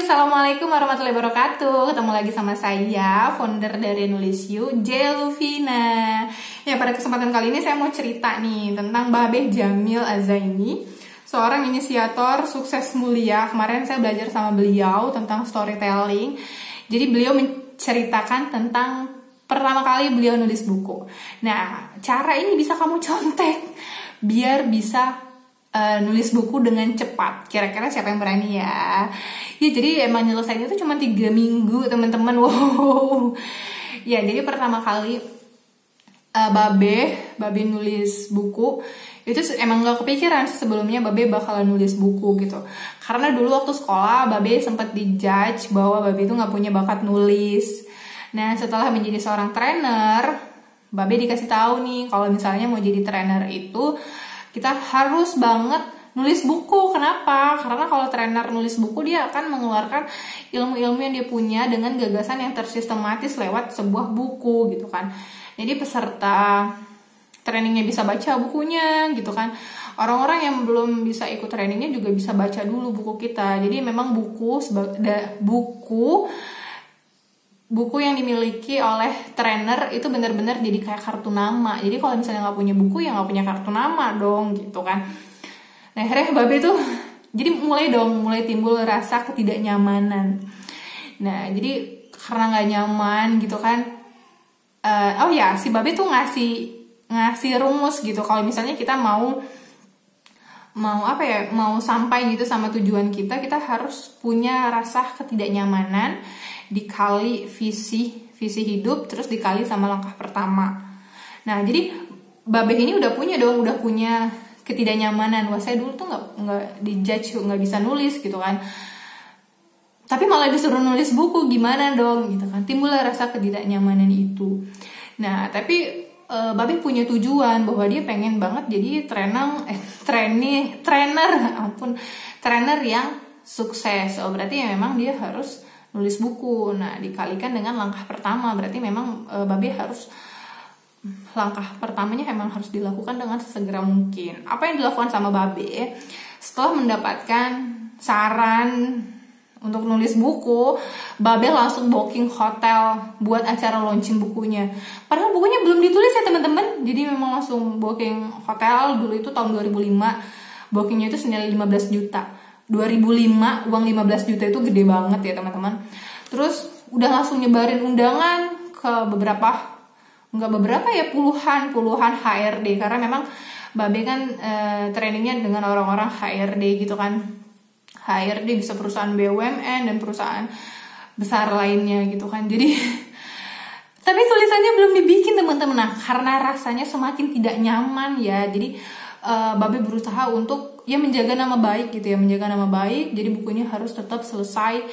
Assalamualaikum warahmatullahi wabarakatuh. Ketemu lagi sama saya, founder dari Nulis You, Jeluvina. Ya, pada kesempatan kali ini saya mau cerita nih tentang Babe Jamil Azaini, seorang inisiator sukses mulia. Kemarin saya belajar sama beliau tentang storytelling. Jadi beliau menceritakan tentang pertama kali beliau nulis buku. Nah, cara ini bisa kamu contek biar bisa nulis buku dengan cepat. Kira-kira siapa yang berani ya? Ya, jadi emang nyelesainnya itu cuma 3 minggu, teman-teman. Wow. Ya, jadi pertama kali Babe nulis buku itu emang gak kepikiran sebelumnya Babe bakalan nulis buku gitu. Karena dulu waktu sekolah Babe sempat dijudge bahwa Babe itu gak punya bakat nulis. Nah, setelah menjadi seorang trainer, Babe dikasih tahu nih kalau misalnya mau jadi trainer itu kita harus banget nulis buku. Kenapa? Karena kalau trainer nulis buku, dia akan mengeluarkan ilmu-ilmu yang dia punya dengan gagasan yang tersistematis lewat sebuah buku gitu kan. Jadi peserta trainingnya bisa baca bukunya gitu kan. Orang-orang yang belum bisa ikut trainingnya juga bisa baca dulu buku kita. Jadi memang buku yang dimiliki oleh trainer itu benar-benar jadi kayak kartu nama. Jadi kalau misalnya nggak punya buku, ya nggak punya kartu nama dong gitu kan. Nah, akhirnya Babe tuh jadi mulai timbul rasa ketidaknyamanan. Nah, jadi karena nggak nyaman gitu kan, si Babe tuh ngasih rumus gitu. Kalau misalnya kita mau sampai gitu sama tujuan kita harus punya rasa ketidaknyamanan dikali visi hidup, terus dikali sama langkah pertama. Nah, jadi Babe ini udah punya ketidaknyamanan. Wah, saya dulu tuh nggak dijudge, nggak bisa nulis gitu kan, tapi malah disuruh nulis buku, gimana dong gitu kan. Timbullah rasa ketidaknyamanan itu. Nah, tapi Babe punya tujuan bahwa dia pengen banget jadi trainer yang sukses. Berarti ya memang dia harus nulis buku. Nah, dikalikan dengan langkah pertama, berarti memang Babe harus langkah pertamanya emang harus dilakukan dengan sesegera mungkin. Apa yang dilakukan sama Babe setelah mendapatkan saran untuk nulis buku? Babe langsung booking hotel buat acara launching bukunya. Padahal bukunya belum ditulis ya teman-teman. Jadi memang langsung booking hotel. Dulu itu tahun 2005. Bookingnya itu senilai 15 juta. 2005 uang 15 juta itu gede banget ya teman-teman. Terus udah langsung nyebarin undangan ke puluhan HRD, karena memang Babe kan trainingnya dengan orang-orang HRD gitu kan. HRD bisa perusahaan BUMN dan perusahaan besar lainnya gitu kan. Jadi tapi tulisannya belum dibikin teman-teman. Nah, karena rasanya semakin tidak nyaman ya, jadi Babe berusaha untuk menjaga nama baik gitu ya, jadi bukunya harus tetap selesai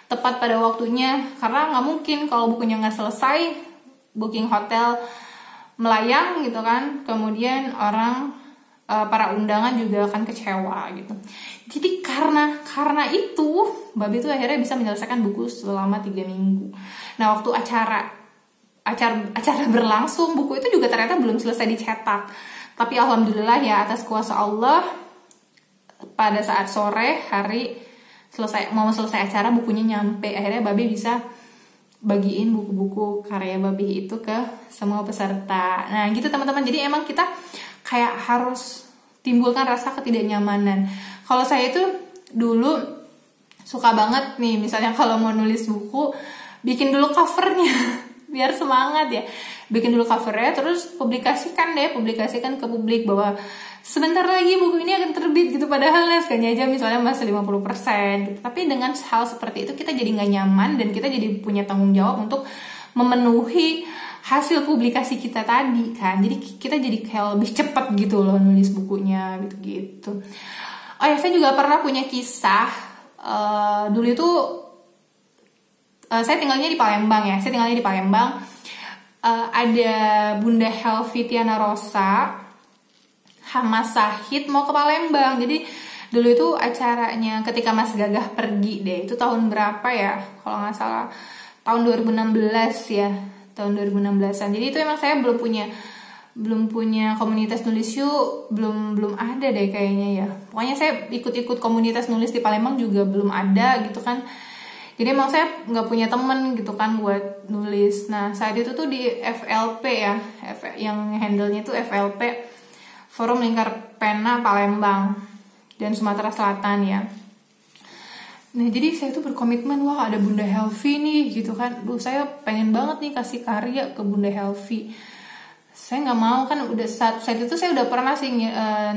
tepat pada waktunya. Karena nggak mungkin kalau bukunya nggak selesai, booking hotel melayang gitu kan, kemudian para undangan juga akan kecewa gitu. Jadi karena itu Babe itu akhirnya bisa menyelesaikan buku selama 3 minggu. Nah, waktu acara berlangsung, buku itu juga ternyata belum selesai dicetak. Tapi alhamdulillah ya, atas kuasa Allah, pada saat sore hari mau selesai acara, bukunya nyampe. Akhirnya Babe bisa bagiin buku-buku karya Babe itu ke semua peserta. Nah gitu teman-teman. Jadi emang kita kayak harus timbulkan rasa ketidaknyamanan. Kalau saya itu dulu suka banget nih, misalnya kalau mau nulis buku, bikin dulu covernya biar semangat ya. Bikin dulu covernya, terus publikasikan ke publik bahwa sebentar lagi buku ini akan terbit gitu. Padahal naskahnya aja misalnya masih 50% gitu. Tapi dengan hal seperti itu kita jadi gak nyaman, dan kita jadi punya tanggung jawab untuk memenuhi hasil publikasi kita tadi kan. Jadi kita jadi kayak lebih cepat gitu loh nulis bukunya gitu. Oh ya, saya juga pernah punya kisah. Dulu itu saya tinggalnya di Palembang ya. Ada Bunda Helvitiana Rosa Hamas Sahid mau ke Palembang. Jadi dulu itu acaranya ketika Mas Gagah pergi deh. Itu tahun berapa ya? Kalau nggak salah tahun 2016 ya. Tahun 2016an. Jadi itu emang saya belum punya komunitas nulis yuk, belum ada deh kayaknya ya. Pokoknya saya ikut-ikut komunitas nulis di Palembang juga belum ada gitu kan. Jadi emang saya nggak punya temen gitu kan buat nulis. Nah saat itu tuh di FLP ya, yang handle-nya tuh FLP, Forum Lingkar Pena Palembang dan Sumatera Selatan ya. Nah jadi saya tuh berkomitmen, wah ada Bunda Helvi nih gitu kan. Saya pengen banget nih kasih karya ke Bunda Helvi. Saya nggak mau kan, udah saat itu saya udah pernah sih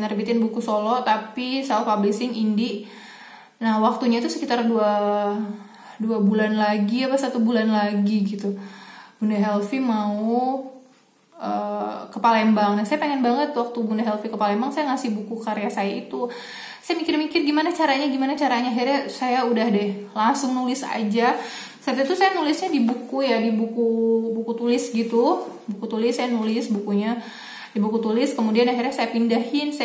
nerbitin buku solo tapi self publishing indie. Nah waktunya itu sekitar 2 bulan lagi apa 1 bulan lagi gitu, Bunda Helvi mau ke Palembang. Nah saya pengen banget waktu Bunda Helvi ke Palembang saya ngasih buku karya saya itu. Saya mikir-mikir gimana caranya, akhirnya saya udah deh langsung nulis aja. Saat itu saya nulisnya di buku ya, di buku tulis gitu, buku tulis saya nulis bukunya di buku tulis. Kemudian akhirnya saya pindahin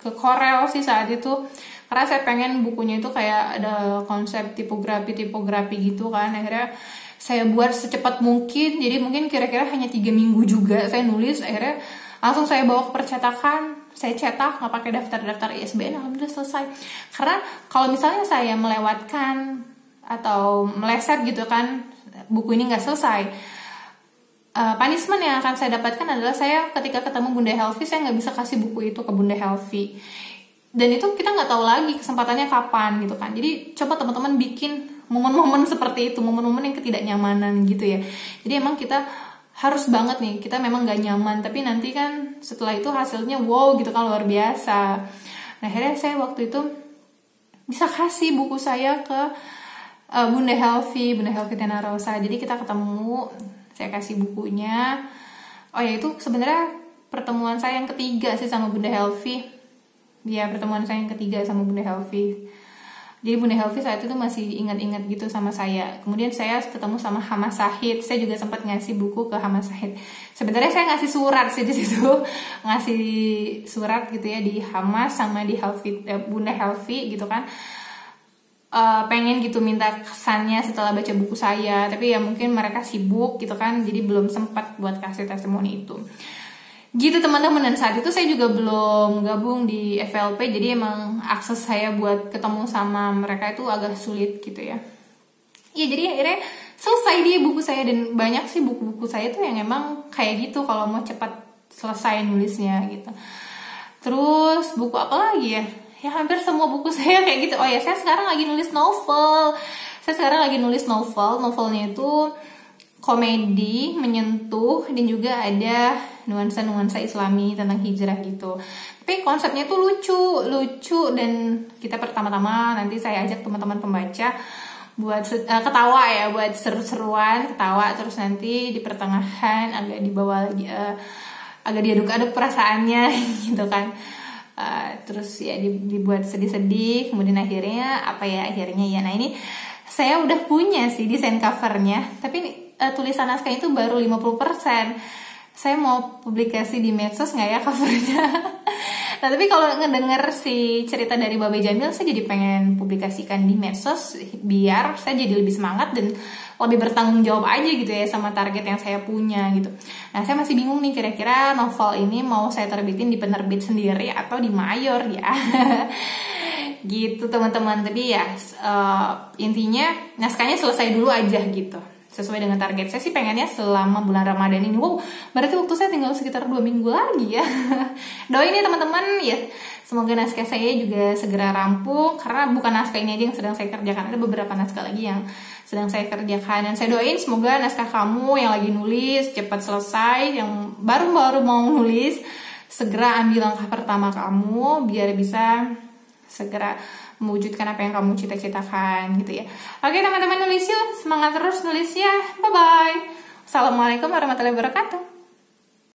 ke Corel sih saat itu, karena saya pengen bukunya itu kayak ada konsep tipografi gitu kan. Akhirnya saya buat secepat mungkin, jadi mungkin kira-kira hanya 3 minggu juga saya nulis. Akhirnya langsung saya bawa ke percetakan, saya cetak, nggak pakai daftar ISBN, alhamdulillah selesai. Karena kalau misalnya saya melewatkan atau meleset gitu kan, buku ini nggak selesai, punishment yang akan saya dapatkan adalah saya ketika ketemu Bunda Helvi, saya nggak bisa kasih buku itu ke Bunda Helvi. Dan itu kita nggak tahu lagi kesempatannya kapan gitu kan. Jadi coba teman-teman bikin momen-momen seperti itu, momen-momen yang ketidaknyamanan gitu ya. Jadi emang kita harus banget nih, kita memang gak nyaman, tapi nanti kan setelah itu hasilnya wow gitu kan, luar biasa. Nah akhirnya saya waktu itu bisa kasih buku saya ke Bunda Helvi Tenarosa. Jadi kita ketemu, saya kasih bukunya. Oh ya itu sebenarnya pertemuan saya yang ketiga sih sama Bunda Helvi. Ya pertemuan saya yang ketiga sama Bunda Helvi. Jadi Bunda Helvi saat itu masih ingat-ingat gitu sama saya. Kemudian saya ketemu sama Hama Sahid. Saya juga sempat ngasih buku ke Hama Sahid. Sebenarnya saya ngasih surat sih di situ, ngasih surat gitu ya di Hama sama di Helvi, Bunda Helvi gitu kan. Pengen gitu minta kesannya setelah baca buku saya. Tapi ya mungkin mereka sibuk gitu kan, jadi belum sempat buat kasih testimoni itu. Gitu teman-teman. Dan saat itu saya juga belum gabung di FLP, jadi emang akses saya buat ketemu sama mereka itu agak sulit gitu ya. Iya jadi akhirnya selesai dia buku saya. Dan banyak sih buku-buku saya tuh yang emang kayak gitu kalau mau cepat selesai nulisnya gitu. Terus buku apa lagi ya? Ya hampir semua buku saya kayak gitu. Oh ya saya sekarang lagi nulis novel. Novelnya itu komedi, menyentuh, dan juga ada nuansa-nuansa Islami tentang hijrah gitu. Tapi konsepnya tuh lucu dan kita pertama-tama nanti saya ajak teman-teman pembaca buat ketawa ya, buat seru-seruan, ketawa, terus nanti di pertengahan agak dibawa lagi, agak diaduk-aduk perasaannya gitu kan. Terus ya dibuat sedih-sedih, kemudian akhirnya ya. Nah ini saya udah punya sih desain covernya, tapi tulisan naskah itu baru 50%. Saya mau publikasi di medsos nggak ya covernya? Nah tapi kalau ngedenger si cerita dari Babe Jamil, saya jadi pengen publikasikan di medsos biar saya jadi lebih semangat dan lebih bertanggung jawab aja gitu ya sama target yang saya punya gitu. Nah saya masih bingung nih, kira-kira novel ini mau saya terbitin di penerbit sendiri atau di mayor ya. Gitu teman-teman. Tapi ya intinya naskahnya selesai dulu aja gitu, sesuai dengan target. Saya sih pengennya selama bulan Ramadan ini. Wow, berarti waktu saya tinggal sekitar 2 minggu lagi ya. Doain ya teman-teman ya, semoga naskah saya juga segera rampung. Karena bukan naskah ini aja yang sedang saya kerjakan, ada beberapa naskah lagi yang sedang saya kerjakan. Dan saya doain semoga naskah kamu yang lagi nulis cepat selesai, yang baru-baru mau nulis segera ambil langkah pertama kamu biar bisa segera mewujudkan apa yang kamu cita-citakan gitu ya. Oke teman-teman, nulis yuk, semangat terus nulis ya. Bye bye. Assalamualaikum warahmatullahi wabarakatuh.